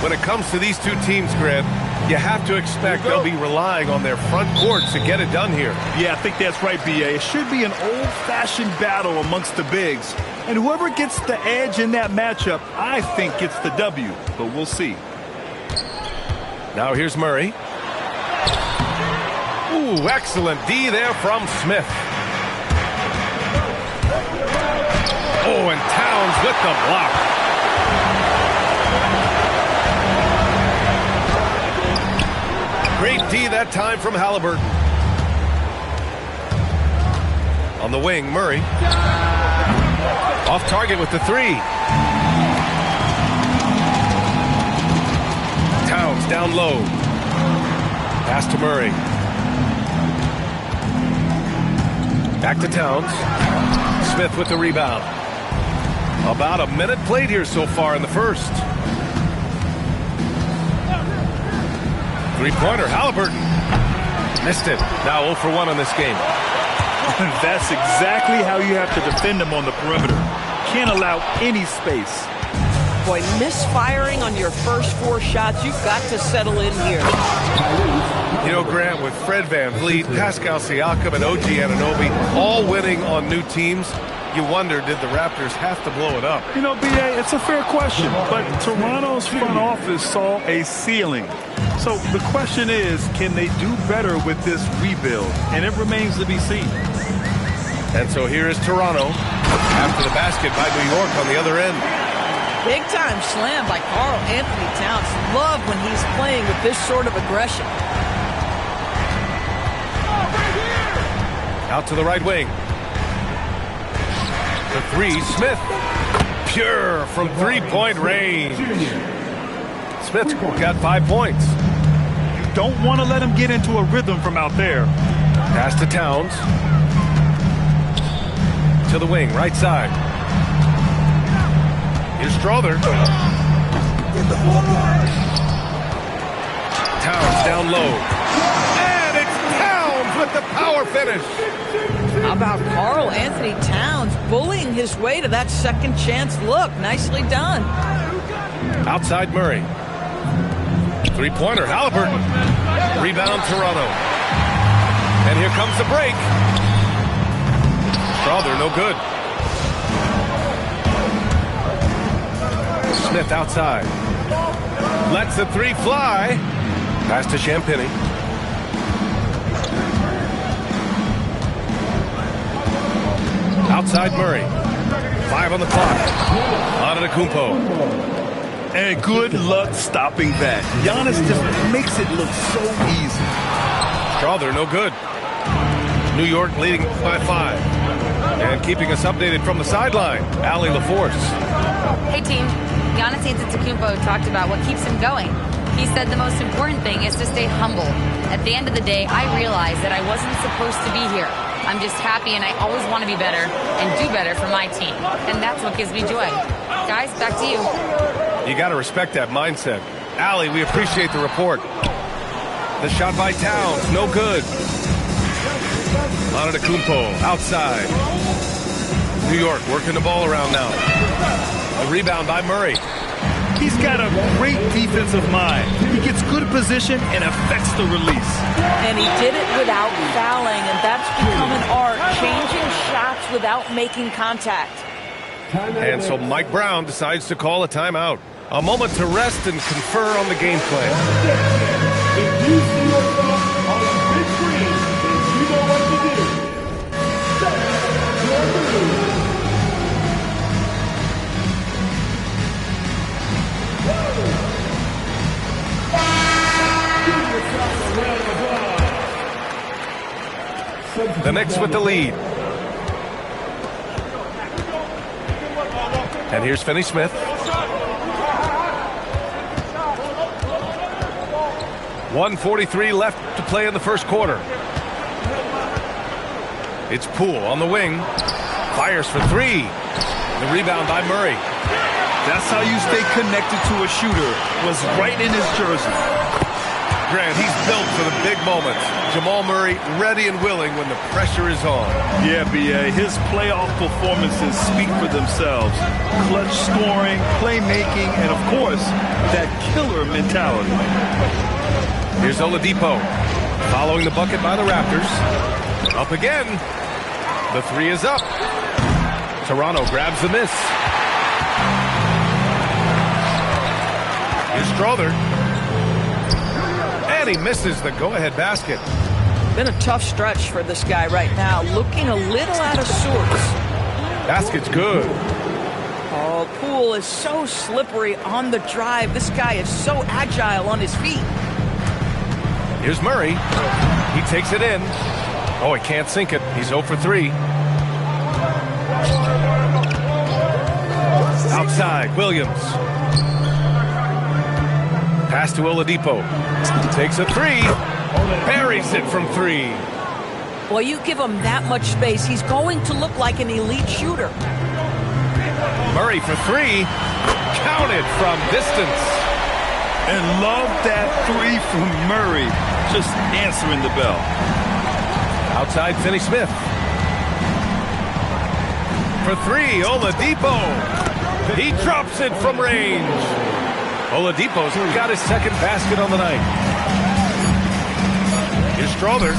When it comes to these two teams, Grant, you have to expect they'll be relying on their front court to get it done here. Yeah, I think that's right, B.A. It should be an old-fashioned battle amongst the bigs. And whoever gets the edge in that matchup, I think gets the W. But we'll see. Now here's Murray. Ooh, excellent D there from Smith. Oh, and Towns with the block. Great D that time from Halliburton. On the wing, Murray. Off target with the three. Towns down low. Pass to Murray. Back to Towns. Smith with the rebound. About a minute played here so far in the first. Three-pointer, Halliburton. Missed it. Now 0 for 1 on this game. That's exactly how you have to defend them on the perimeter. Can't allow any space. Boy, misfiring on your first 4 shots, you've got to settle in here. You know, Grant, with Fred VanVleet, Pascal Siakam, and OG Anunoby all winning on new teams, you wonder, did the Raptors have to blow it up? You know, B.A., it's a fair question, but Toronto's front office saw a ceiling. So the question is, can they do better with this rebuild? And it remains to be seen. And so here is Toronto after the basket by New York on the other end. Big time slam by Karl Anthony Towns. Love when he's playing with this sort of aggression. Out to the right wing. The three, Smith. Pure from three-point range. Smith's got 5 points. You don't want to let him get into a rhythm from out there. Pass to Towns. To the wing, right side. Here's Strother. Towns down low. And it's Towns with the power finish. How about Karl Anthony Towns bullying his way to that second chance look? Nicely done. Outside Murray. Three-pointer, Halliburton. Rebound, Toronto. And here comes the break. Strother, no good. Smith outside. Lets the three fly. Pass to Champagny. Outside Murray. 5 on the clock. Antetokounmpo. And good luck stopping that. Giannis just makes it look so easy. Strother, no good. New York leading by 5. And keeping us updated from the sideline, Allie LaForce. Hey, team. Giannis Antetokounmpo talked about what keeps him going. He said the most important thing is to stay humble. At the end of the day, I realized that I wasn't supposed to be here. I'm just happy, and I always want to be better and do better for my team. And that's what gives me joy. Guys, back to you. You got to respect that mindset. Allie, we appreciate the report. The shot by Towns, no good. Antetokounmpo outside. New York working the ball around now. The rebound by Murray. He's got a great defensive mind. He gets good position and affects the release. And he did it without fouling, and that's become an art, changing shots without making contact. And so Mike Brown decides to call a timeout. A moment to rest and confer on the game plan. If you see yourself on the big screen, then you know what to do. Set your move. The Knicks with the lead. And here's Finney Smith. 1:43 left to play in the first quarter. It's Poole on the wing. Fires for 3. The rebound by Murray. That's how you stay connected to a shooter. Was right in his jersey. Grant, he's built for the big moments. Jamal Murray ready and willing when the pressure is on. Yeah, B.A. His playoff performances speak for themselves. Clutch scoring, playmaking, and, of course, that killer mentality. Here's Oladipo following the bucket by the Raptors. Up again. The three is up. Toronto grabs the miss. Here's Strother. And he misses the go-ahead basket. Been a tough stretch for this guy right now. Looking a little out of sorts. Basket's good. Oh, Poole is so slippery on the drive. This guy is so agile on his feet. Here's Murray. He takes it in. Oh, he can't sink it. He's 0 for 3. Outside, Williams. Pass to Oladipo. Takes a 3. Buries it from 3. Well, you give him that much space, he's going to look like an elite shooter. Murray for 3. Counted from distance. And love that 3 from Murray. Just answering the bell. Outside, Finney-Smith. For 3, Oladipo. He drops it from range. Oladipo's got his second basket on the night. Here's Strother.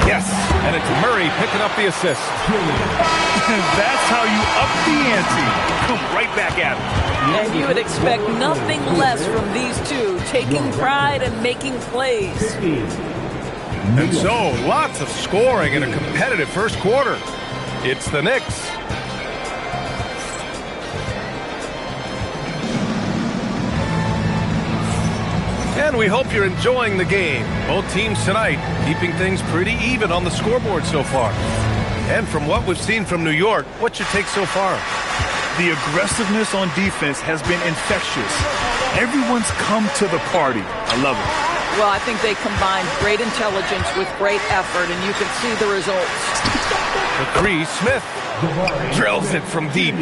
Yes, and it's Murray picking up the assist. That's how you up the ante. Come right back at him. And you would expect nothing less from these two, taking pride and making plays. And so, lots of scoring in a competitive first quarter. It's the Knicks. And we hope you're enjoying the game. Both teams tonight keeping things pretty even on the scoreboard so far. And from what we've seen from New York, what's your take so far? The aggressiveness on defense has been infectious. Everyone's come to the party. I love it. Well, I think they combined great intelligence with great effort, and you can see the results. For 3, Smith drills it from deep.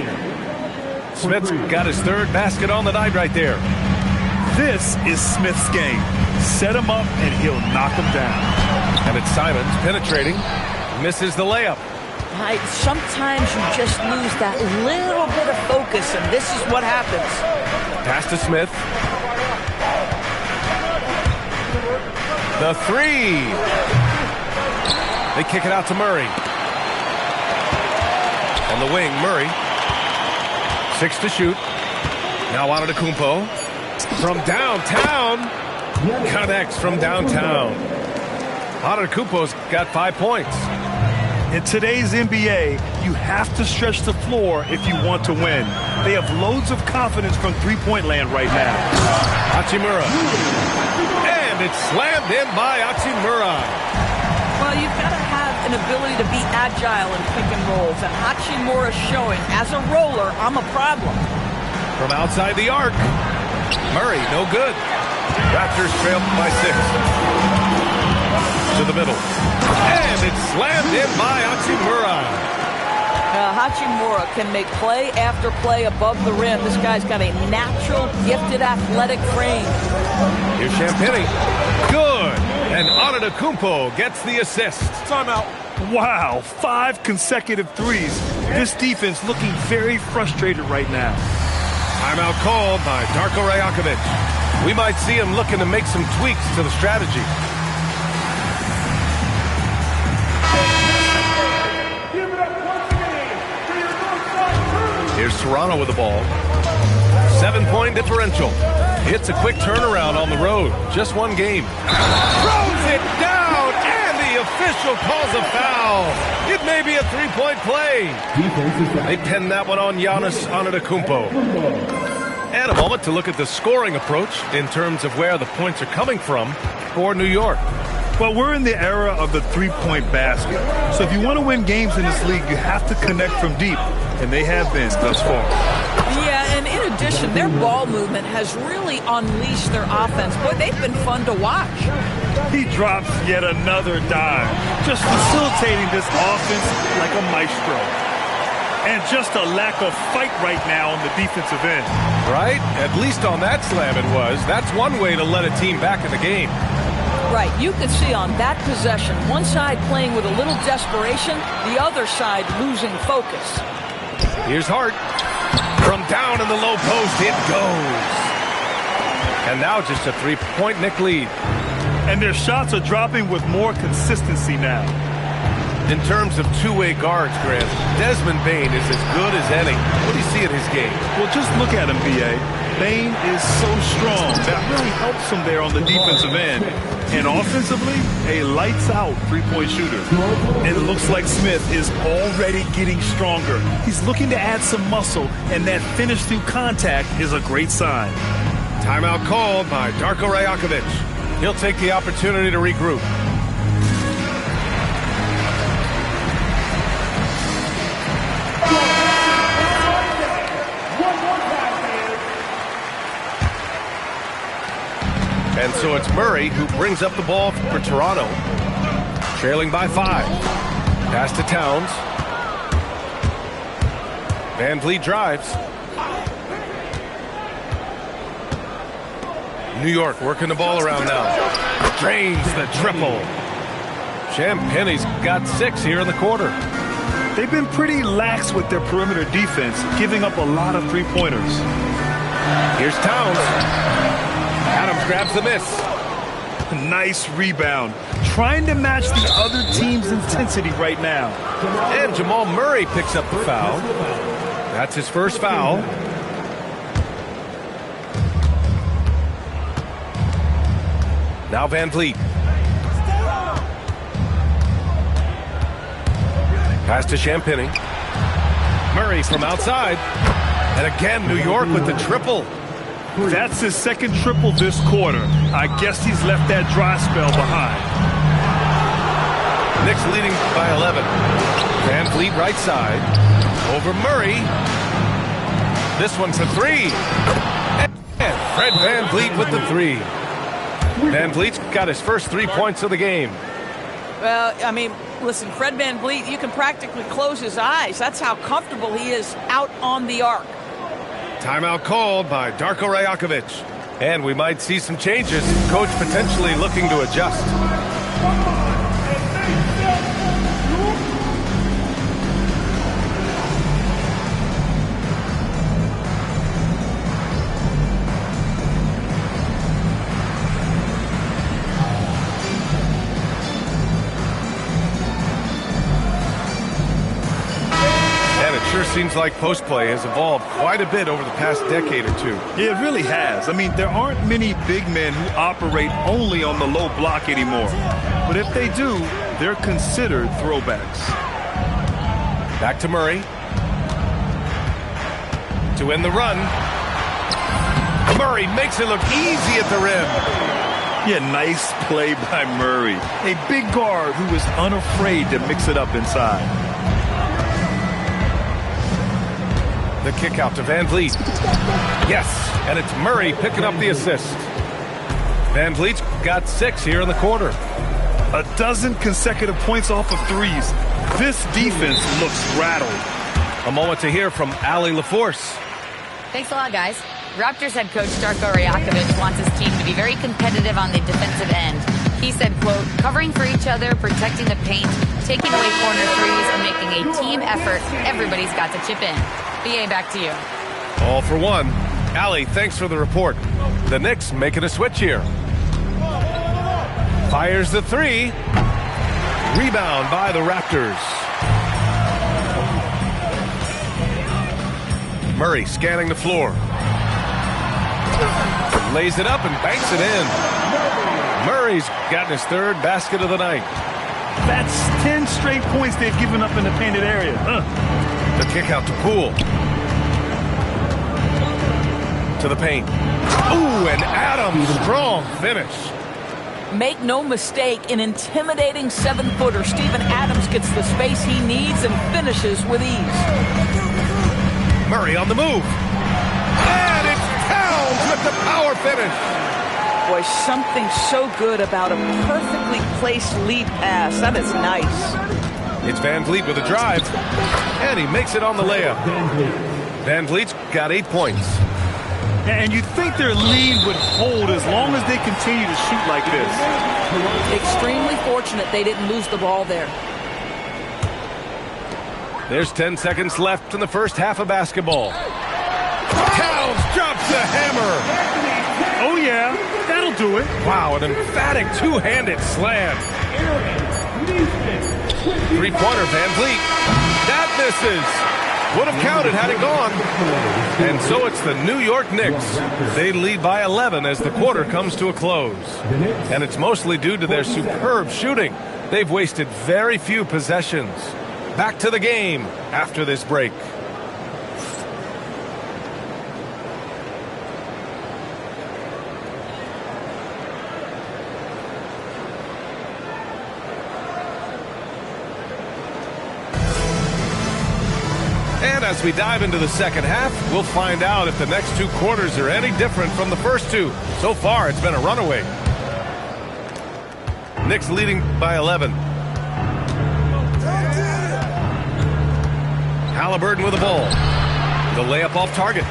Smith's got his third basket on the night right there. This is Smith's game. Set him up, and he'll knock him down. And it's Simons penetrating. Misses the layup. Sometimes you just lose that little bit of focus, and this is what happens. Pass to Smith. The 3. They kick it out to Murray. On the wing, Murray. 6 to shoot. Now Antetokounmpo. From downtown. Connects from downtown. Antetokounmpo's got 5 points. In today's NBA, you have to stretch the floor if you want to win. They have loads of confidence from three-point land right now. Hachimura. And it's slammed in by Hachimura. Well, you've got to have an ability to be agile in pick and rolls, and Hachimura showing, as a roller, I'm a problem. From outside the arc. Murray, no good. Raptors trail by 6. To the middle. And it's slammed in by Hachimura. Hachimura can make play after play above the rim. This guy's got a natural, gifted, athletic frame. Here's Champagnie. Good. And Antetokounmpo gets the assist. Timeout. Wow, 5 consecutive threes. This defense looking very frustrated right now. Timeout called by Darko Rajakovic. We might see him looking to make some tweaks to the strategy. Here's Toronto with the ball. 7-point differential. It's a quick turnaround on the road. Just one game. Throws it down, and the official calls a foul. It may be a 3-point play. They pinned that one on Giannis Antetokounmpo. And a moment to look at the scoring approach in terms of where the points are coming from for New York. Well, we're in the era of the three-point basket. So if you want to win games in this league, you have to connect from deep. And they have been thus far. Yeah, and in addition, their ball movement has really unleashed their offense. Boy, they've been fun to watch. He drops yet another dime, just facilitating this offense like a maestro. And just a lack of fight right now on the defensive end. Right? At least on that slam it was. That's one way to let a team back in the game. Right. You can see on that possession, one side playing with a little desperation, the other side losing focus. Here's Hart. From down in the low post, it goes. And now just a three-point Knick lead. And their shots are dropping with more consistency now. In terms of two-way guards, Grant, Desmond Bane is as good as any. What do you see in his game? Well, just look at him, B.A. Bane is so strong. That really helps him there on the defensive end. And offensively, a lights-out three-point shooter. And it looks like Smith is already getting stronger. He's looking to add some muscle, and that finish through contact is a great sign. Timeout called by Darko Rajakovic. He'll take the opportunity to regroup. And so it's Murray who brings up the ball for Toronto. Trailing by 5. Pass to Towns. Van Vliet drives. New York working the ball around now. Drains the triple. Champagne's got 6 here in the quarter. They've been pretty lax with their perimeter defense, giving up a lot of three-pointers. Here's Towns. Adams grabs the miss. Nice rebound. Trying to match the other team's intensity right now. And Jamal Murray picks up the foul. That's his first foul. Now Van Vliet. Pass to Champagny. Murray from outside. And again, New York with the triple. That's his second triple this quarter. I guess he's left that dry spell behind. Knicks leading by 11. Van Vliet right side. Over Murray. This one for 3. And Fred Van Vliet with the 3. Van Vliet's got his first 3 points of the game. Well, I mean, listen, Fred Van Vliet, you can practically close his eyes. That's how comfortable he is out on the arc. Timeout called by Darko Rajakovic. And we might see some changes. Coach potentially looking to adjust. Sure seems like post play has evolved quite a bit over the past decade or two. Yeah, it really has. I mean, there aren't many big men who operate only on the low block anymore. But if they do, they're considered throwbacks. Back to Murray. To end the run. Murray makes it look easy at the rim. Yeah, nice play by Murray. A big guard who is unafraid to mix it up inside. The kick out to Van Vliet. Yes, and it's Murray picking up the assist. Van Vliet's got 6 here in the quarter. A dozen consecutive points off of threes. This defense looks rattled. A moment to hear from Allie LaForce. Thanks a lot, guys. Raptors head coach Darko Rajakovic wants his team to be very competitive on the defensive end. He said, quote, covering for each other, protecting the paint, taking away corner threes, and making a team effort. Everybody's got to chip in. BA, back to you. All for one. Allie, thanks for the report. The Knicks making a switch here. Fires the 3. Rebound by the Raptors. Murray scanning the floor. Lays it up and banks it in. Murray's gotten his 3rd basket of the night. That's 10 straight points they've given up in the painted area. The kick out to Poole. To the paint. Ooh, and Adams, strong finish. Make no mistake, an intimidating 7-footer, Steven Adams gets the space he needs and finishes with ease. Murray on the move. And it's Towns with the power finish. Boy, something so good about a perfectly placed lead pass. That is nice. It's Van Vliet with a drive. And he makes it on the layup. Van Vliet's got 8 points. And you'd think their lead would hold as long as they continue to shoot like this. Extremely fortunate they didn't lose the ball there. There's 10 seconds left in the first half of basketball. Towns drops the hammer. Oh, yeah, that'll do it. Wow, an emphatic two-handed slam. Three-pointer, Van Vliet. That misses. Would have counted had it gone. And so it's the New York Knicks. They lead by 11 as the quarter comes to a close. And it's mostly due to their superb shooting. They've wasted very few possessions. Back to the game after this break. And as we dive into the second half, we'll find out if the next two quarters are any different from the first two. So far, it's been a runaway. Knicks leading by 11. Halliburton with the ball. The layup off target.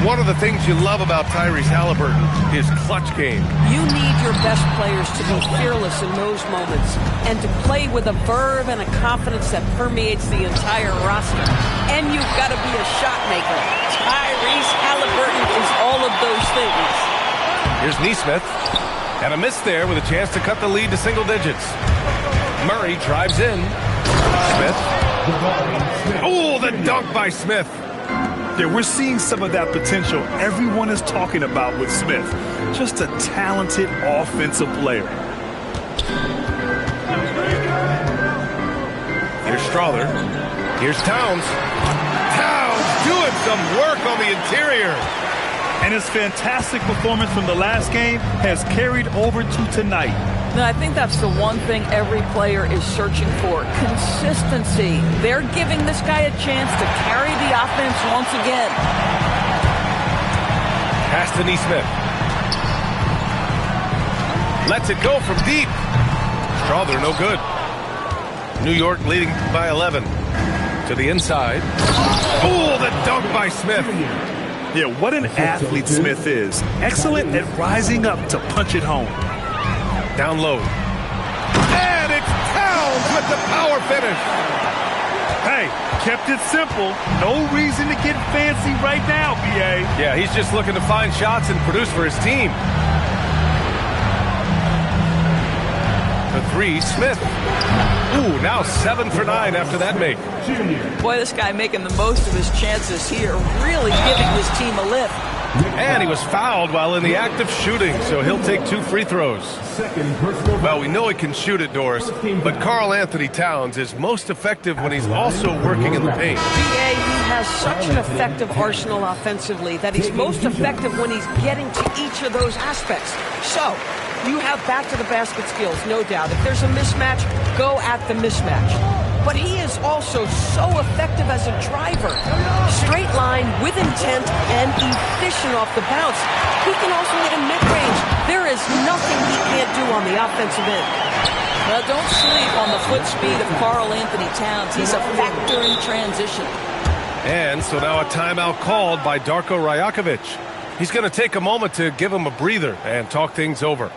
One of the things you love about Tyrese Halliburton, his clutch game. You need your best players to be fearless in those moments and to play with a verve and a confidence that permeates the entire roster. And you've got to be a shot maker. Tyrese Halliburton is all of those things. Here's Nesmith. And a miss there with a chance to cut the lead to single digits. Murray drives in. Smith. Oh, the dunk by Smith. Yeah, we're seeing some of that potential everyone is talking about with Smith. Just a talented offensive player. Here's Strawther. Here's Towns. Towns doing some work on the interior. And his fantastic performance from the last game has carried over to tonight. Now, I think that's the one thing every player is searching for. Consistency. They're giving this guy a chance to carry the offense once again. Pass to Nesmith. Lets it go from deep. Strawther no good. New York leading by 11. To the inside. Oh, the dunk by Smith. Yeah, what an athlete Smith is. Excellent at rising up to punch it home. Down low. And it's Towns with the power finish. Hey, kept it simple. No reason to get fancy right now, B.A. Yeah, he's just looking to find shots and produce for his team. The three, Smith. Ooh, now 7 for 9 after that make. Boy, this guy making the most of his chances here. Really giving his team a lift. And he was fouled while in the act of shooting, so he'll take 2 free throws. Well, we know he can shoot it, Doris, but Karl Anthony Towns is most effective when he's also working in the paint. BA, he has such an effective arsenal offensively that he's most effective when he's getting to each of those aspects. So, you have back-to-the-basket skills, no doubt. If there's a mismatch, go at the mismatch. But he is also so effective as a driver. Straight line, with intent, and efficient off the bounce. He can also hit a mid-range. There is nothing he can't do on the offensive end. Well, don't sleep on the foot speed of Karl Anthony Towns. He's a factor in transition. And so now a timeout called by Darko Rajakovic. He's going to take a moment to give him a breather and talk things over.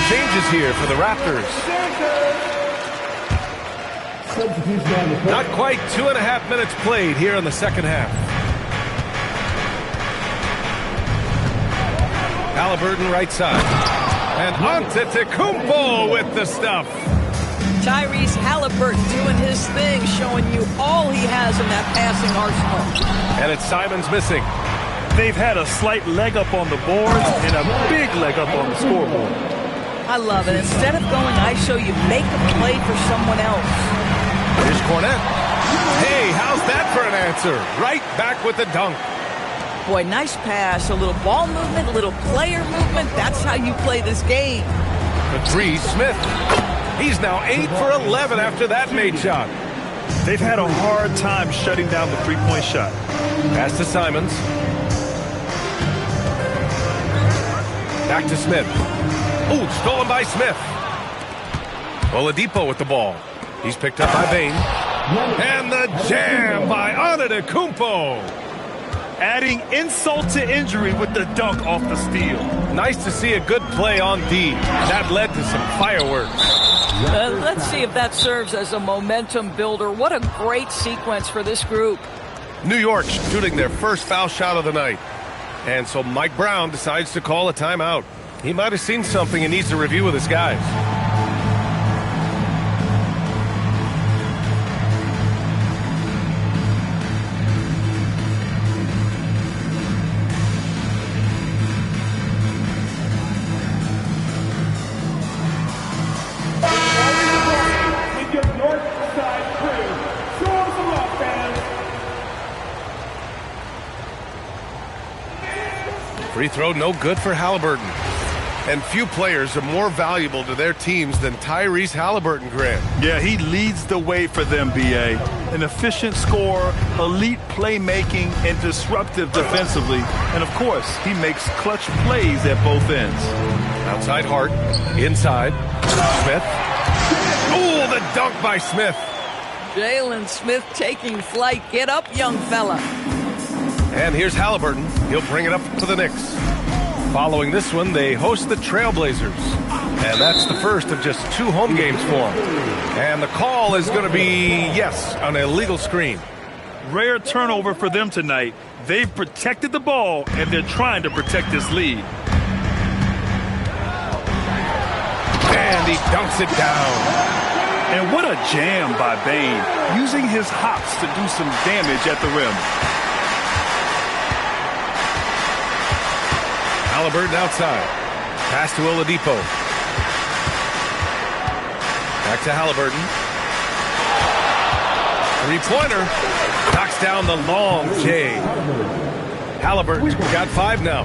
Changes here for the Raptors. Not quite 2.5 minutes played here in the second half. Halliburton right side. And Antetokounmpo with the stuff. Tyrese Halliburton doing his thing, showing you all he has in that passing arsenal. And it's Simons missing. They've had a slight leg up on the boards and a big leg up on the scoreboard. I love it. Instead of going ISO, you make a play for someone else. Here's Cornette. Hey, how's that for an answer? Right back with the dunk. Boy, nice pass. A little ball movement, a little player movement. That's how you play this game. The three, Smith. He's now 8 for 11 after that made shot. They've had a hard time shutting down the three-point shot. Pass to Simons. Back to Smith. Ooh, stolen by Smith. Oladipo with the ball. He's picked up by Bain. And the jam by Antetokounmpo. Adding insult to injury with the dunk off the steal. Nice to see a good play on D. That led to some fireworks. Let's see if that serves as a momentum builder. What a great sequence for this group. New York shooting their first foul shot of the night. And so Mike Brown decides to call a timeout. He might have seen something and needs to review with his guys. Free throw no good for Halliburton. And few players are more valuable to their teams than Tyrese Halliburton, Grant. Yeah, he leads the way for them, B.A. An efficient scorer, elite playmaking, and disruptive defensively. And, of course, he makes clutch plays at both ends. Outside Hart. Inside. Smith. Ooh, the dunk by Smith. Jalen Smith taking flight. Get up, young fella. And here's Halliburton. He'll bring it up for the Knicks. Following this one, they host the Trailblazers. And that's the first of just 2 home games for them. And the call is going to be, yes, an illegal screen. Rare turnover for them tonight. They've protected the ball, and they're trying to protect this lead. And he dunks it down. And what a jam by Bain, using his hops to do some damage at the rim. Halliburton outside. Pass to Oladipo. Back to Halliburton. Three-pointer. Knocks down the long J. Halliburton's got 5 now.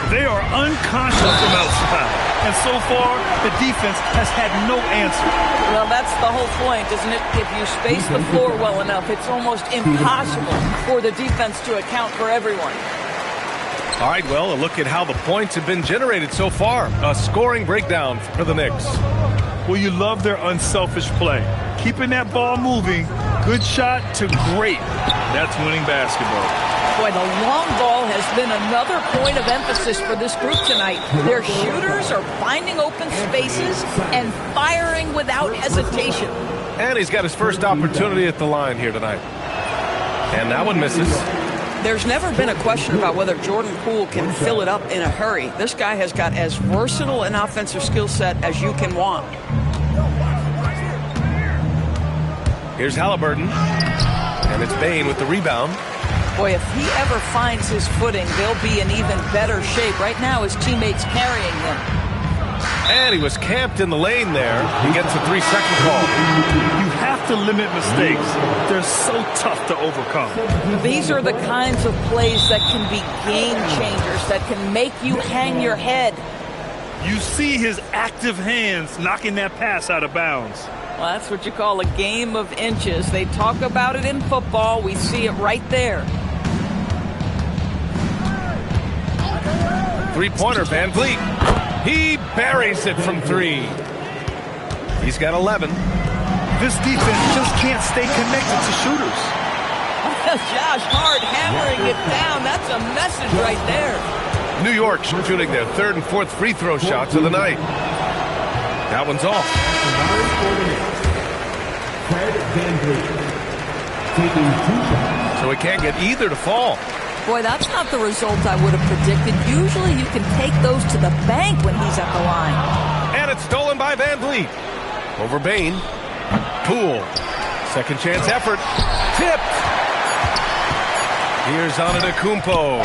They are unconscious from outside. And so far, the defense has had no answer. Well, that's the whole point, isn't it? If you space the floor well enough, it's almost impossible for the defense to account for everyone. All right, well, a look at how the points have been generated so far. A scoring breakdown for the Knicks. Well, you love their unselfish play. Keeping that ball moving, good shot to great. That's winning basketball. Boy, the long ball has been another point of emphasis for this group tonight. Their shooters are finding open spaces and firing without hesitation. And he's got his first opportunity at the line here tonight. And that one misses. There's never been a question about whether Jordan Poole can fill it up in a hurry. This guy has got as versatile an offensive skill set as you can want. Here's Halliburton. And it's Bain with the rebound. Boy, if he ever finds his footing, they'll be in even better shape. Right now, his teammates carrying him. And he was camped in the lane there. He gets a 3-second call. You have to limit mistakes. They're so tough to overcome. These are the kinds of plays that can be game changers, that can make you hang your head. You see his active hands knocking that pass out of bounds. Well, that's what you call a game of inches. They talk about it in football. We see it right there. Three-pointer, Van Vliet. He buries it from 3. He's got 11. This defense just can't stay connected to shooters. Josh Hart hammering it down. That's a message right there. New York shooting their 3rd and 4th free throw shots of the night. That one's off. So he can't get either to fall. Boy, that's not the result I would have predicted. Usually you can take those to the bank when he's at the line. And it's stolen by Van Vliet. Over Bain. Poole. Second chance effort. Tipped. Here's Antetokounmpo.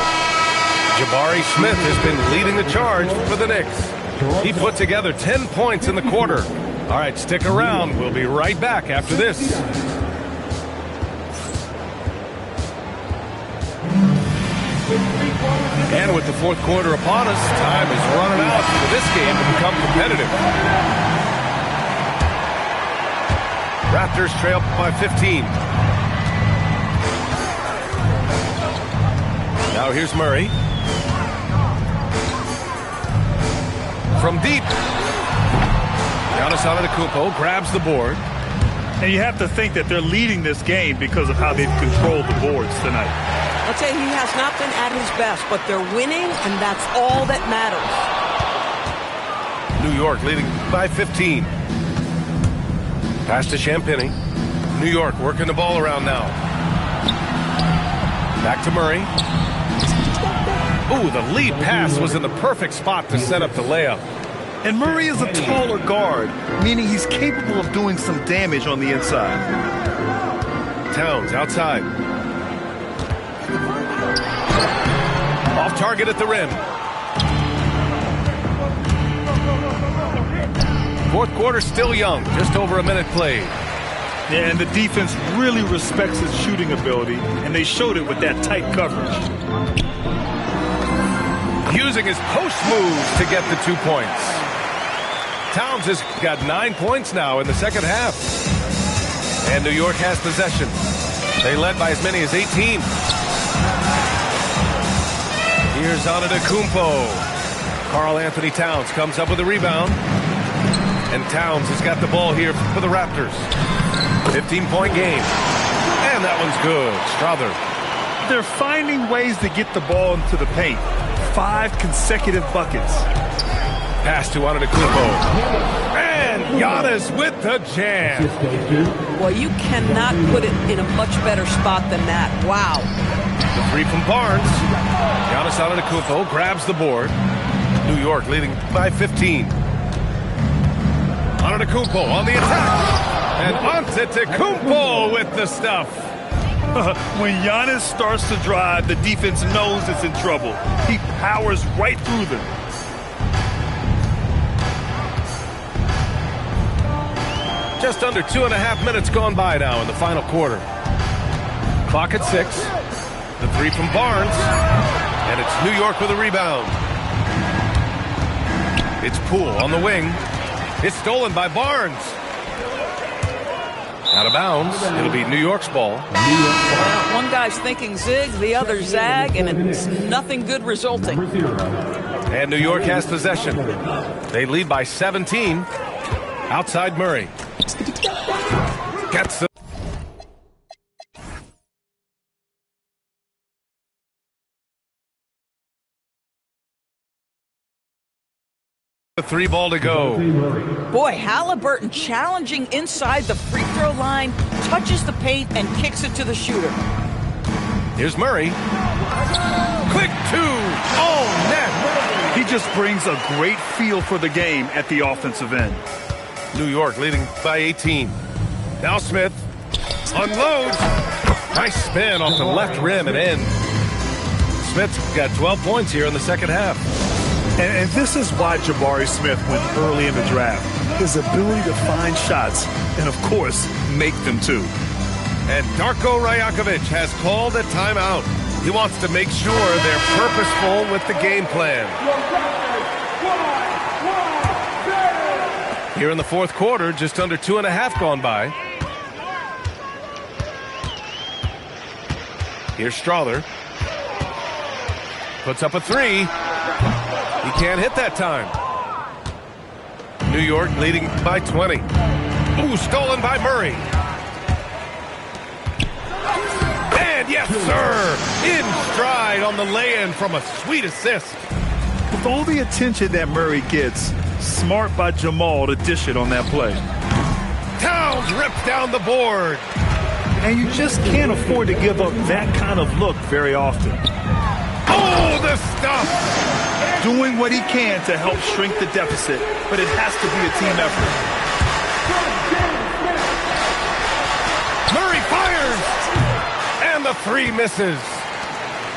Jabari Smith has been leading the charge for the Knicks. He put together 10 points in the quarter. All right, stick around. We'll be right back after this. And with the fourth quarter upon us, time is running out for this game to become competitive. Raptors trail by 15. Now here's Murray. From deep. Giannis Antetokounmpo grabs the board. And you have to think that they're leading this game because of how they've controlled the boards tonight. I'll tell you, he has not been at his best, but they're winning, and that's all that matters. New York leading by 15. Pass to Champagny. New York working the ball around now. Back to Murray. Ooh, the lead pass was in the perfect spot to set up the layup. And Murray is a taller guard, meaning he's capable of doing some damage on the inside. Towns outside. Off target at the rim. Fourth quarter still young, just over a minute played. Yeah, and the defense really respects his shooting ability, and they showed it with that tight coverage. Using his post moves to get the 2 points. Towns has got 9 points now in the second half. And New York has possession. They led by as many as 18. Here's Antetokounmpo. Karl Anthony Towns comes up with a rebound. And Towns has got the ball here for the Raptors. 15-point game. And that one's good. Strother. They're finding ways to get the ball into the paint. 5 consecutive buckets. Pass to Antetokounmpo. And Giannis with the jam. Well, you cannot put it in a much better spot than that. Wow. The three from Barnes. Giannis Antetokounmpo grabs the board. New York leading by 15. Antetokounmpo on the attack. And Antetokounmpo with the stuff. When Giannis starts to drive, the defense knows it's in trouble. He powers right through them. Just under 2.5 minutes gone by now in the final quarter. Clock at 6. The three from Barnes. And it's New York with a rebound. It's Poole on the wing. It's stolen by Barnes. Out of bounds. It'll be New York's ball. One guy's thinking zig, the other zag, and it's nothing good resulting. And New York has possession. They lead by 17. Outside Murray. Gets the three ball to go. Boy, Halliburton challenging inside the free throw line, touches the paint and kicks it to the shooter. Here's Murray. Quick two. Oh, net. He just brings a great feel for the game at the offensive end. New York leading by 18. Now Smith unloads. Nice spin off the left rim and in. Smith's got 12 points here in the second half. And this is why Jabari Smith went early in the draft. His ability to find shots and, of course, make them too. And Darko Rajakovic has called a timeout. He wants to make sure they're purposeful with the game plan. Here in the fourth quarter, just under 2.5 gone by. Here's Strother. Puts up a three. He can't hit that time. New York leading by 20. Ooh, stolen by Murray. And yes, sir, in stride on the lay-in from a sweet assist. With all the attention that Murray gets, smart by Jamal to dish it on that play. Towns rips down the board. And you just can't afford to give up that kind of look very often. Oh, the stuff. Doing what he can to help shrink the deficit, but it has to be a team effort. the three misses.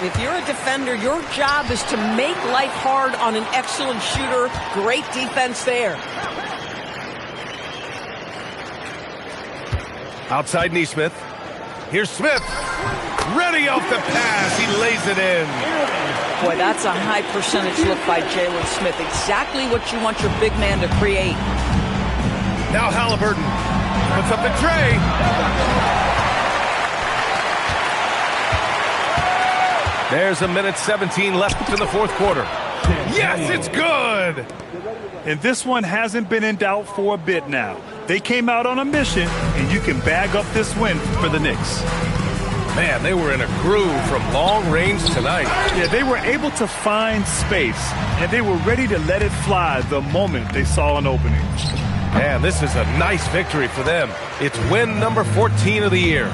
If you're a defender, your job is to make life hard on an excellent shooter. Great defense there. Outside Neesmith. Here's Smith. Ready off the pass. He lays it in. Boy, that's a high percentage look by Jalen Smith. Exactly what you want your big man to create. Now Halliburton puts up the tray. There's a minute 17 left in the fourth quarter. Yes, it's good. And this one hasn't been in doubt for a bit now. They came out on a mission, and you can bag up this win for the Knicks. Man, they were in a groove from long range tonight. Yeah, they were able to find space, and they were ready to let it fly the moment they saw an opening. Man, this is a nice victory for them. It's win number 14 of the year.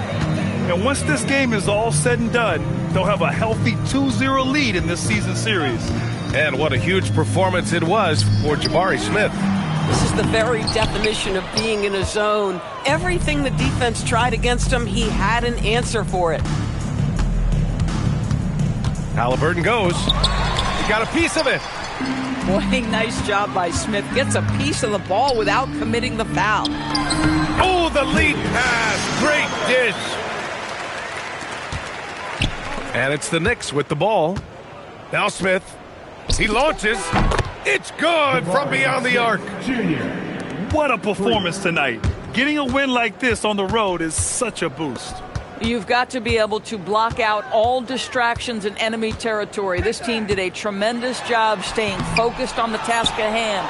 And once this game is all said and done, they'll have a healthy 2-0 lead in this season series. And what a huge performance it was for Jabari Smith. This is the very definition of being in a zone. Everything the defense tried against him, he had an answer for it. Halliburton goes. He got a piece of it. Boy, nice job by Smith. Gets a piece of the ball without committing the foul. Oh, the lead pass. Great dish. And it's the Knicks with the ball. Now Smith. He launches. It's good from beyond the arc. What a performance tonight. Getting a win like this on the road is such a boost. You've got to be able to block out all distractions in enemy territory. This team did a tremendous job staying focused on the task at hand.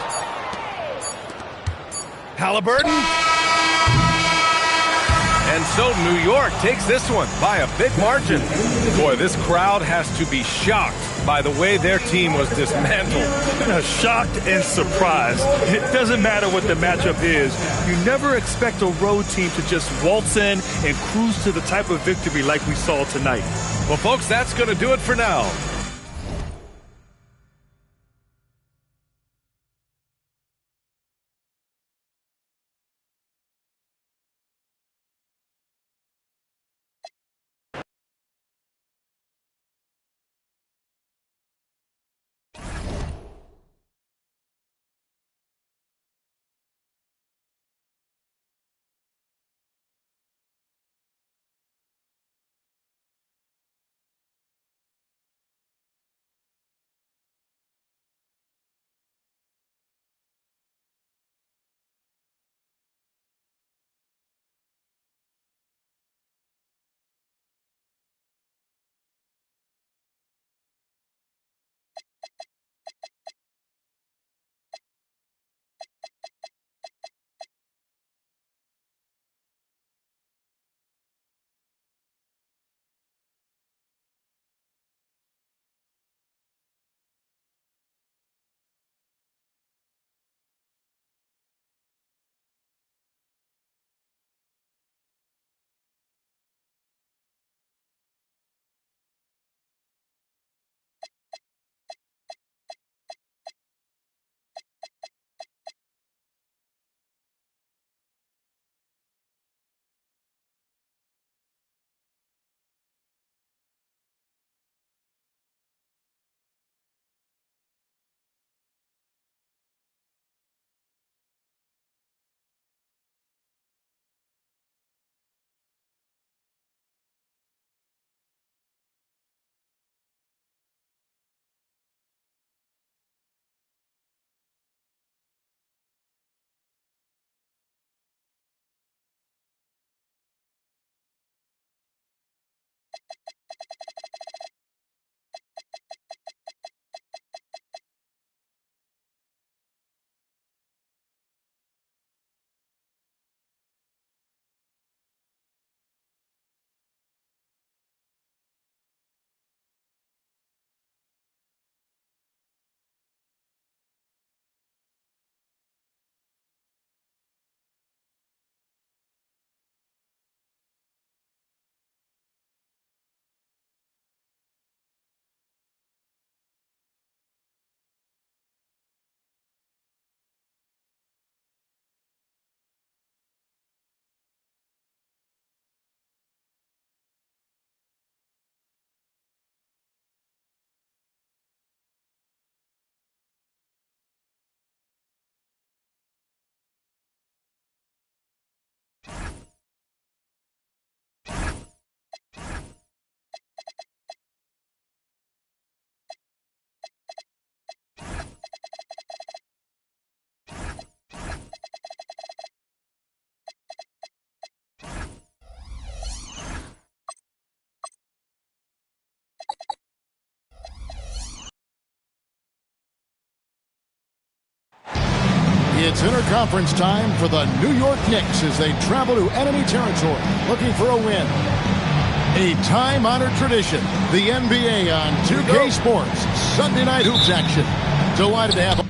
Halliburton. And so New York takes this one by a big margin. Boy, this crowd has to be shocked by the way their team was dismantled. Shocked and surprised. It doesn't matter what the matchup is. You never expect a road team to just waltz in and cruise to the type of victory like we saw tonight. Well, folks, that's going to do it for now. It's interconference time for the New York Knicks as they travel to enemy territory looking for a win. A time-honored tradition, the NBA on 2K Sports, Sunday Night Hoops action. Delighted to have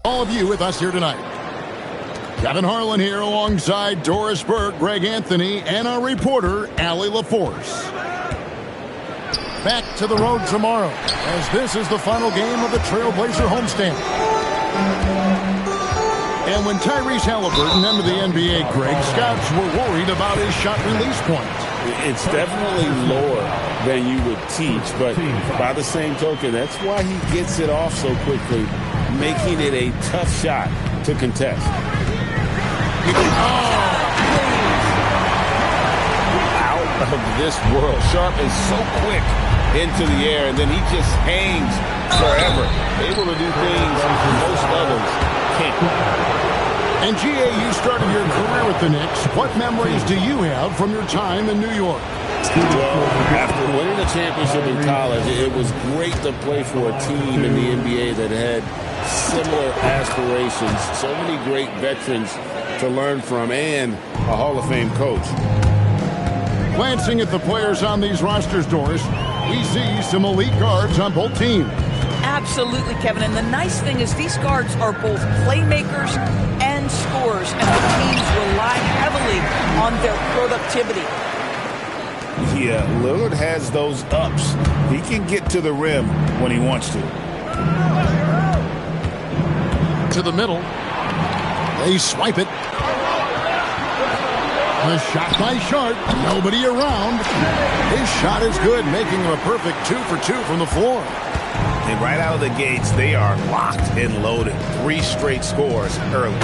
all of you with us here tonight. Kevin Harlan here alongside Doris Burke, Greg Anthony, and our reporter, Allie LaForce. Back to the road tomorrow, as this is the final game of the Trailblazer homestand. And when Tyrese Halliburton entered the NBA, Greg, scouts were worried about his shot release point. It's definitely lower than you would teach, but by the same token, that's why he gets it off so quickly, making it a tough shot to contest. Out of this world. Sharp is so quick into the air, and then he just hangs forever. Able to do things most others can't. And G.A., you started your career with the Knicks. What memories do you have from your time in New York? Well, after winning a championship in college, it was great to play for a team in the NBA that had similar aspirations. So many great veterans to learn from, and a Hall of Fame coach. Glancing at the players on these rosters, Doris, we see some elite guards on both teams. Absolutely, Kevin. And the nice thing is these guards are both playmakers and scorers, and the teams rely heavily on their productivity. Yeah, Lillard has those ups. He can get to the rim when he wants to. To the middle. They swipe it. A shot by Sharp. Nobody around. His shot is good, making him a perfect 2 for 2 from the floor. And right out of the gates, they are locked and loaded. 3 straight scores early.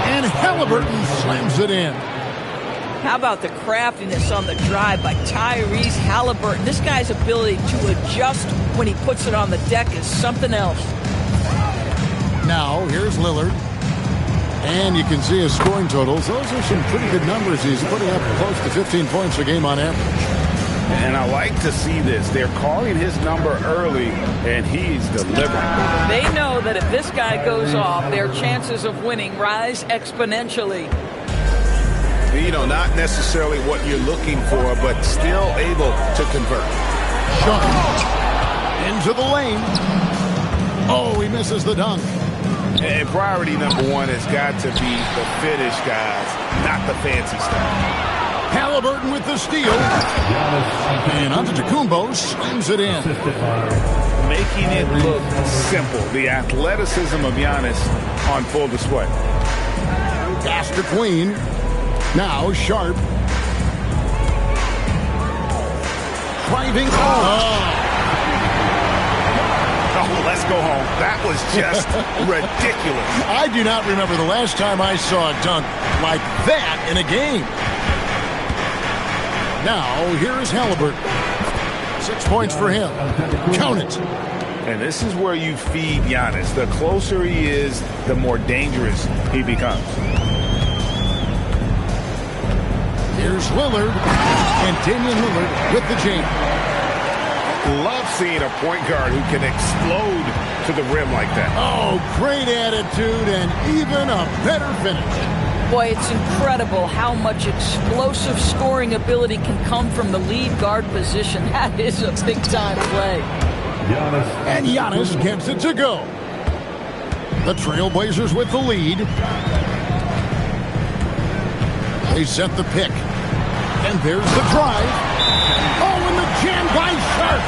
And Halliburton slams it in. How about the craftiness on the drive by Tyrese Halliburton? This guy's ability to adjust when he puts it on the deck is something else. Now, here's Lillard. And you can see his scoring totals. Those are some pretty good numbers. He's putting up close to 15 points a game on average. And I like to see this. They're calling his number early, and he's delivering. They know that if this guy goes off, their chances of winning rise exponentially. You know, not necessarily what you're looking for, but still able to convert. Sharp into the lane. Oh, he misses the dunk. And priority number 1 has got to be the finish, guys, not the fancy stuff. Halliburton with the steal. And Antetokounmpo slams it in. Making it look simple. The athleticism of Giannis on full display. Pass to Queen. Now Sharp. Driving. Oh, let's go home. That was just ridiculous. I do not remember the last time I saw a dunk like that in a game. Now, here is Halliburton. 6 points for him. Count it. And this is where you feed Giannis. The closer he is, the more dangerous he becomes. Here's Lillard. And Damian Lillard with the jam. Love seeing a point guard who can explode to the rim like that. Oh, great attitude and even a better finish. Boy, it's incredible how much explosive scoring ability can come from the lead guard position. That is a big-time play. And Giannis gets it to go. The Trailblazers with the lead. They set the pick. And there's the drive. Oh, and the jam by Sharp.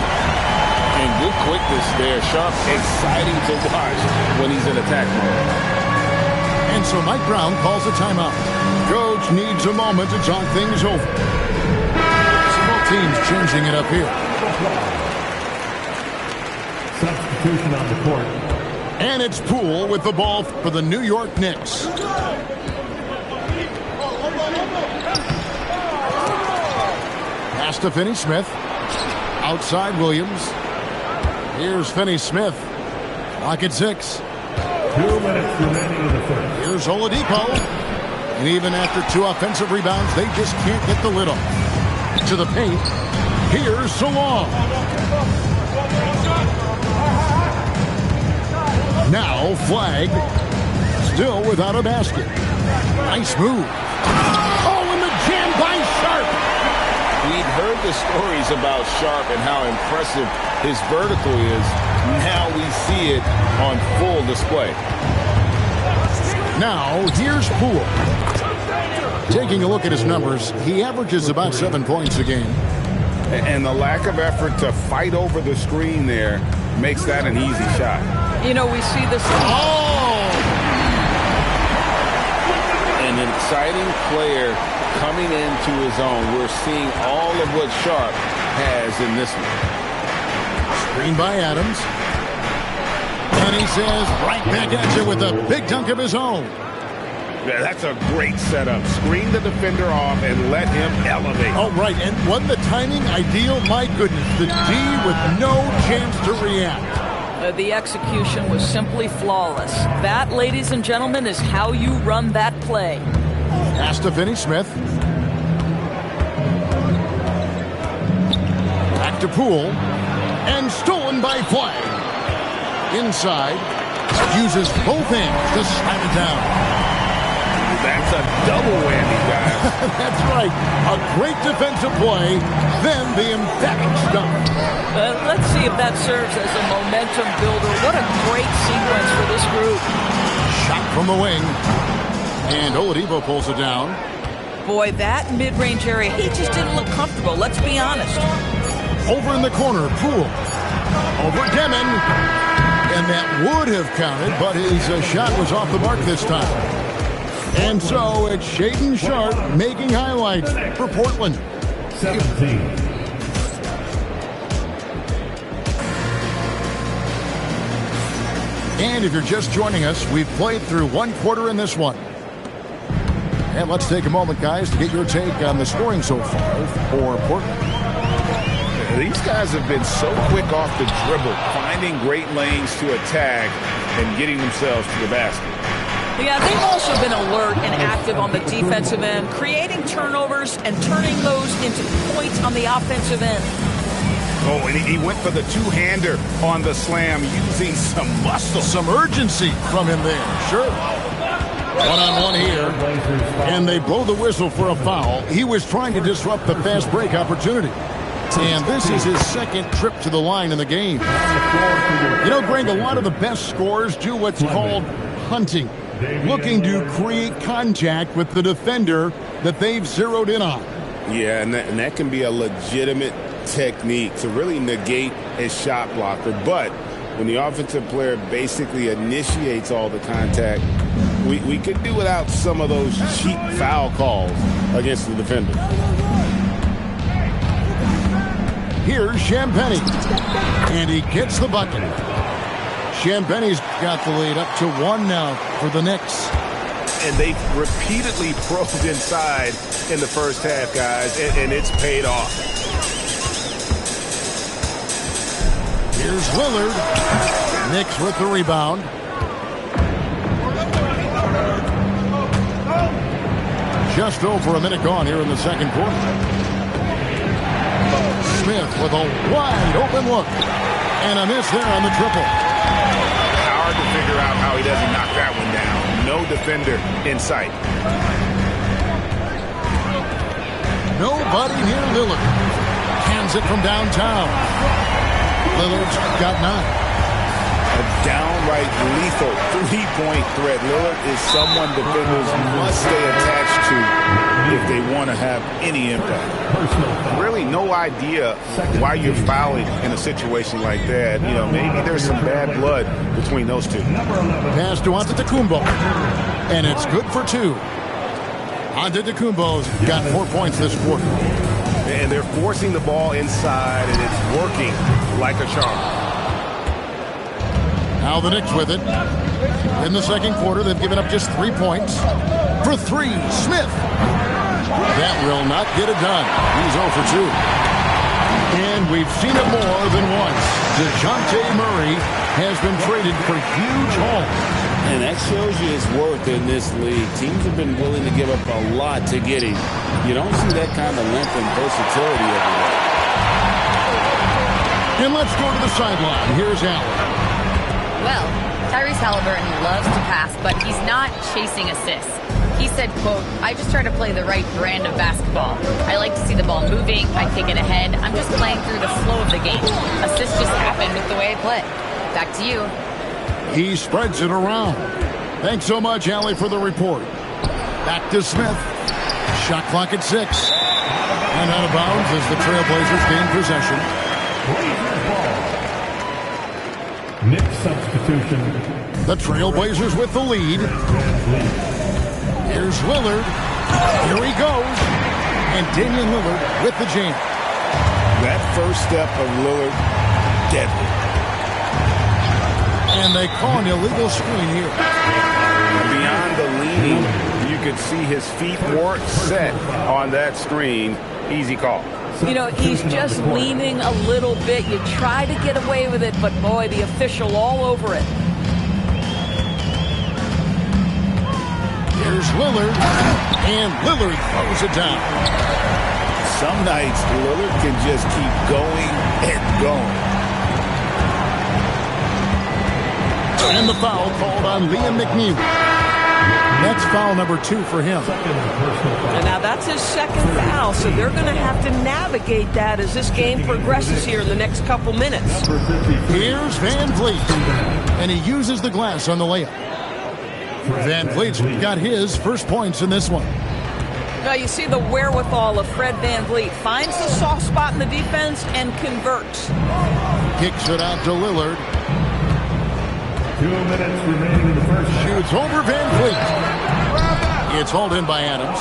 And good quickness there. Sharp, exciting to watch when he's in attack mode. And so Mike Brown calls a timeout. Coach needs a moment to talk things over. Both teams changing it up here. Substitution on the court. And it's Poole with the ball for the New York Knicks. Pass to Finney-Smith. Outside Williams. Here's Finney-Smith. Clock at 6. 2 minutes remaining in the first. Here's Oladipo. And even after 2 offensive rebounds, they just can't get the lid off. To the paint. Here's Salong. Now Flag. Still without a basket. Nice move. Oh, and the jam by Sharp. We'd heard the stories about Sharp and how impressive his vertical is. Now we see it on full display. Now here's Poole. Taking a look at his numbers, he averages about 7 points a game. And the lack of effort to fight over the screen there makes that an easy shot. You know, we see this. Oh! An exciting player coming into his own. We're seeing all of what Sharp has in this one. Screen by Adams. And he says right back at you with a big dunk of his own. Yeah, that's a great setup. Screen the defender off and let him elevate. Oh, right. And wasn't the timing ideal? My goodness. The D with no chance to react. The execution was simply flawless. That, ladies and gentlemen, is how you run that play. Pass to Finney-Smith. Back to Poole. And stolen by Flag. Inside. Uses both hands to slam it down. That's a double whammy, guys. That's right. A great defensive play, then the emphatic dunk. Let's see if that serves as a momentum builder. What a great sequence for this group. Shot from the wing. And Oladipo pulls it down. Boy, that mid-range area, he just didn't look comfortable. Let's be honest. Over in the corner, Poole. Over Demon. And that would have counted, but his shot was off the mark this time. And so it's Shaedon Sharp making highlights for Portland. 17. And if you're just joining us, we've played through 1 quarter in this one. And let's take a moment, guys, to get your take on the scoring so far for Portland. These guys have been so quick off the dribble, finding great lanes to attack and getting themselves to the basket. Yeah, they've also been alert and active on the defensive end, creating turnovers and turning those into points on the offensive end. Oh, and he went for the two-hander on the slam, using some muscle. Some urgency from him there, sure. One-on-one here, and they blow the whistle for a foul. He was trying to disrupt the fast break opportunity. And this is his second trip to the line in the game. You know, Greg, a lot of the best scorers do what's called hunting, looking to create contact with the defender that they've zeroed in on. Yeah, and that can be a legitimate technique to really negate a shot blocker. But when the offensive player basically initiates all the contact, we could do without some of those cheap foul calls against the defender. Here's Champagnie, and he gets the bucket. Champagnie's got the lead up to 1 now for the Knicks. And they repeatedly probed inside in the first half, guys, and it's paid off. Here's Lillard. Knicks with the rebound. Just over a minute gone here in the second quarter. Smith with a wide open look. And a miss there on the triple. Hard to figure out how he doesn't knock that one down. No defender in sight. Nobody near Lillard. Hands it from downtown. Lillard's got 9. A downright lethal three-point threat. Lillard is someone defenders must stay attached to if they want to have any impact. Really no idea why you're fouling in a situation like that. You know, maybe there's some bad blood between those two. Pass to Antetokounmpo. And it's good for 2. Antetokounmpo's got 4 points this quarter. And they're forcing the ball inside, and it's working like a charm. Now the Knicks with it. In the second quarter, they've given up just 3 points. For 3, Smith. That will not get it done. He's 0 for 2. And we've seen it more than once. DeJounte Murray has been traded for huge hauls. And that shows you his worth in this league. Teams have been willing to give up a lot to get him. You don't see that kind of length and versatility everywhere. And let's go to the sideline. Here's Allen. Well, Tyrese Halliburton loves to pass, but he's not chasing assists. He said, quote, "I just try to play the right brand of basketball. I like to see the ball moving. I take it ahead. I'm just playing through the flow of the game. Assists just happen with the way I play." Back to you. He spreads it around. Thanks so much, Allie, for the report. Back to Smith. Shot clock at 6. And out of bounds as the Trailblazers gain possession. Next substitution. The Trailblazers with the lead. Here's Lillard. Here he goes. And Damian Lillard with the jam. That first step of Lillard, deadly. And they call an illegal screen here. Beyond the leaning, you could see his feet weren't set on that screen. Easy call. You know, he's just leaning a little bit. You try to get away with it, but boy, the official all over it. Here's Lillard. And Lillard throws it down. Some nights, Lillard can just keep going and going. And the foul called on Liam McNeil. That's foul number 2 for him. And now that's his second foul, so they're going to have to navigate that as this game progresses here in the next couple minutes. Here's Van Vliet. And he uses the glass on the layup. Van Vliet's got his first points in this one. Now you see the wherewithal of Fred Van Vliet. Finds the soft spot in the defense and converts. Kicks it out to Lillard. 2 minutes remaining in the first. Shoots over Van Vliet. It's hauled in by Adams.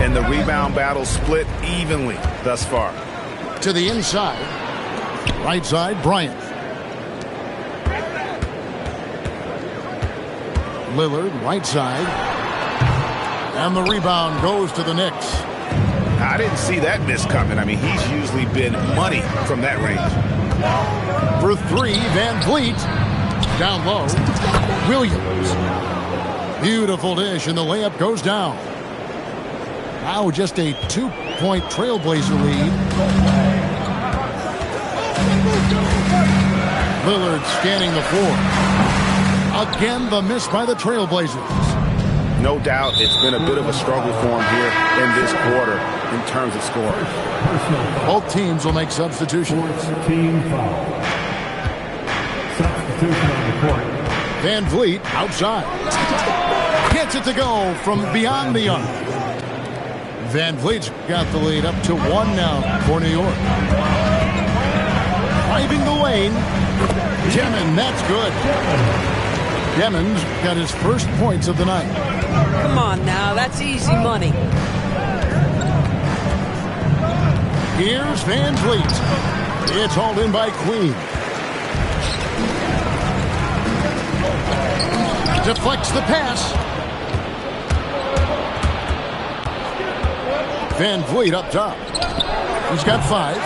And the rebound battle split evenly thus far. To the inside. Right side, Bryant. Lillard, right side. And the rebound goes to the Knicks. I didn't see that miss coming. I mean, he's usually been money from that range. For 3, Van Vliet. Down low. Williams. Beautiful dish, and the layup goes down. Now just a 2-point Trailblazer lead. Lillard scanning the floor. Again, the miss by the Trailblazers. No doubt it's been a bit of a struggle for him here in this quarter in terms of scoring. Both teams will make substitutions. Team foul. Substitution on the court. Van Vliet outside. Gets it to go from beyond the arc. Van Vliet's got the lead up to 1 now for New York. Driving the lane. Demon, that's good. Demon's got his first points of the night. Come on now, that's easy money. Here's Van Vliet. It's hauled in by Queen. Deflects the pass. Van Vliet up top. He's got 5.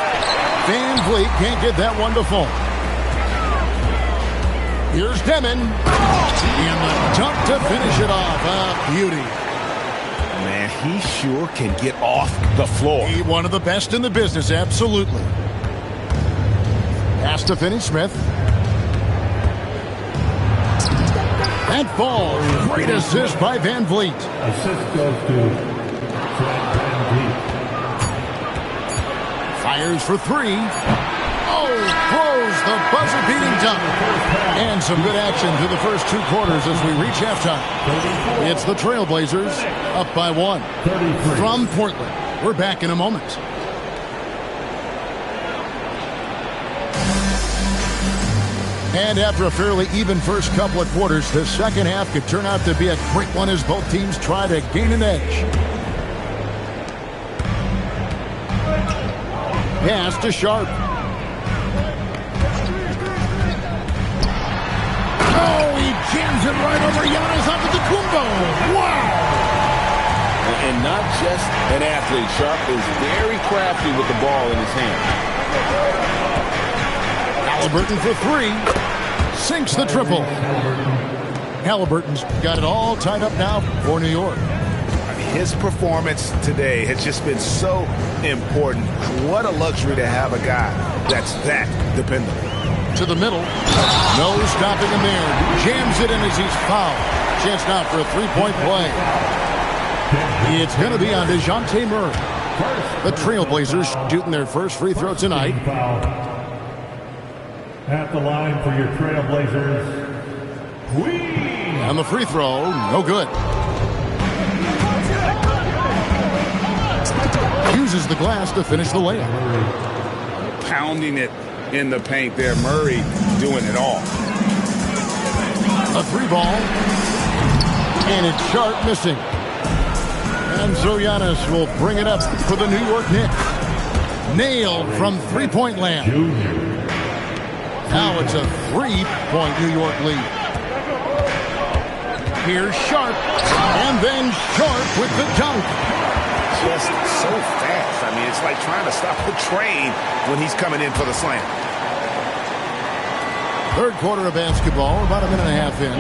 Van Vliet can't get that one to fall. Here's Demon. And the dunk to finish it off. A beauty. Man, he sure can get off the floor. He one of the best in the business, absolutely. Has to finish Smith. That falls. Great assist by Van Vliet. Assist goes to Fred Van Vliet. Fires for 3. Oh, throws the buzzer-beating dunk. And some good action through the first 2 quarters as we reach halftime. It's the Trailblazers up by 1. From Portland, we're back in a moment. And after a fairly even first couple of quarters, the second half could turn out to be a quick one as both teams try to gain an edge. Pass to Sharp. Oh, he jams it right over Giannis Antetokounmpo. Wow! And not just an athlete. Sharp is very crafty with the ball in his hand. Halliburton for 3. Sinks the triple. Halliburton's got it all tied up now for New York. His performance today has just been so important. What a luxury to have a guy that's that dependable. To the middle. No stopping him there. Jams it in as he's fouled. Chance now for a 3-point play. It's going to be on DeJounte Murray. The Trailblazers shooting their first free throw tonight. At the line for your Trailblazers, Queen. And the free throw, no good. Uses the glass to finish the layup. Pounding it in the paint there. Murray doing it all. A 3 ball. And it's Sharp missing. And so Giannis will bring it up for the New York Knicks. Nailed from 3-point land. Now it's a 3-point New York lead. Here's Sharp. And then Sharp with the dunk. Just so fast. I mean, it's like trying to stop a train when he's coming in for the slam. Third quarter of basketball, about a minute and a half in.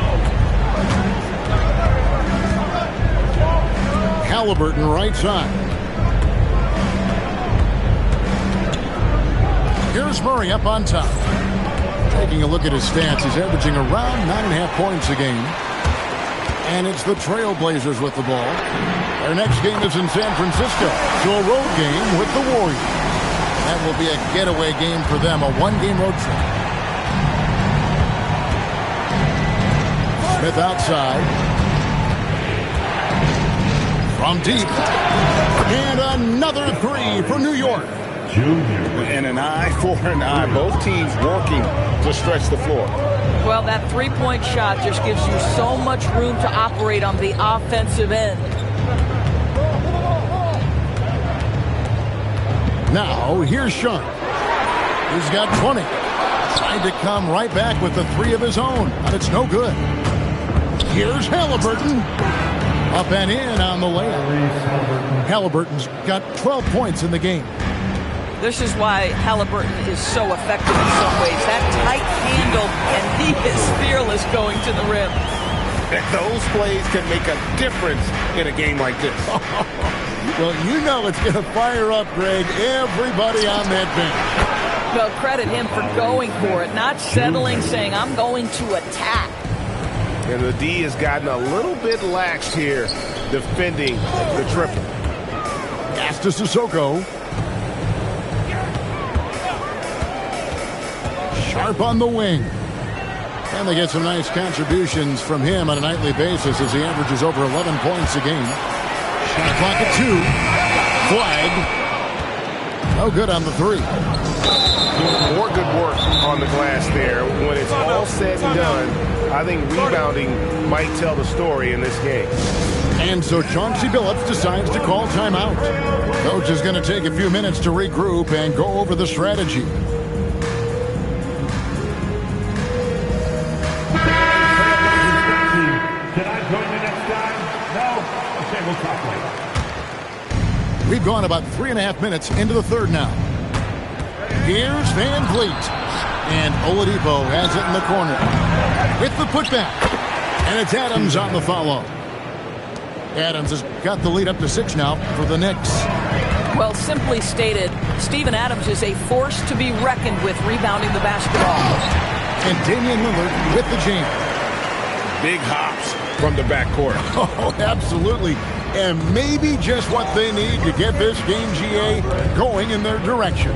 Halliburton right side. Here's Murray up on top. Taking a look at his stats, he's averaging around 9.5 points a game. And it's the Trailblazers with the ball. Their next game is in San Francisco, so a road game with the Warriors. That will be a getaway game for them, a 1-game road trip. Smith outside. From deep. And another 3 for New York. And an eye for an eye. Both teams working to stretch the floor. Well, that 3-point shot just gives you so much room to operate on the offensive end. Now, here's Sharp. He's got 20. Trying to come right back with the 3 of his own, but it's no good. Here's Halliburton. Up and in on the layup. Halliburton's got 12 points in the game. This is why Halliburton is so effective in some ways. That tight handle, and he is fearless going to the rim. Those plays can make a difference in a game like this. Well, you know it's going to fire up, Greg, everybody on that bench. Well, credit him for going for it, not settling, saying, I'm going to attack. And the D has gotten a little bit lax here defending the triple. Pass to Sissoko. Sharp on the wing. And they get some nice contributions from him on a nightly basis as he averages over 11 points a game. Shot clock at 2. Flag. No good on the 3. More good work on the glass there. When it's all said and done, I think rebounding might tell the story in this game. And so Chauncey Billups decides to call timeout. Coach is going to take a few minutes to regroup and go over the strategy. We've gone about 3.5 minutes into the third now. Here's Van Vliet. And Oladipo has it in the corner. With the putback. And it's Adams on the follow. Adams has got the lead up to 6 now for the Knicks. Well, simply stated, Steven Adams is a force to be reckoned with rebounding the basketball. And Damian Lillard with the jam. Big hops from the backcourt. Oh, absolutely. And maybe just what they need to get this game, GA, going in their direction.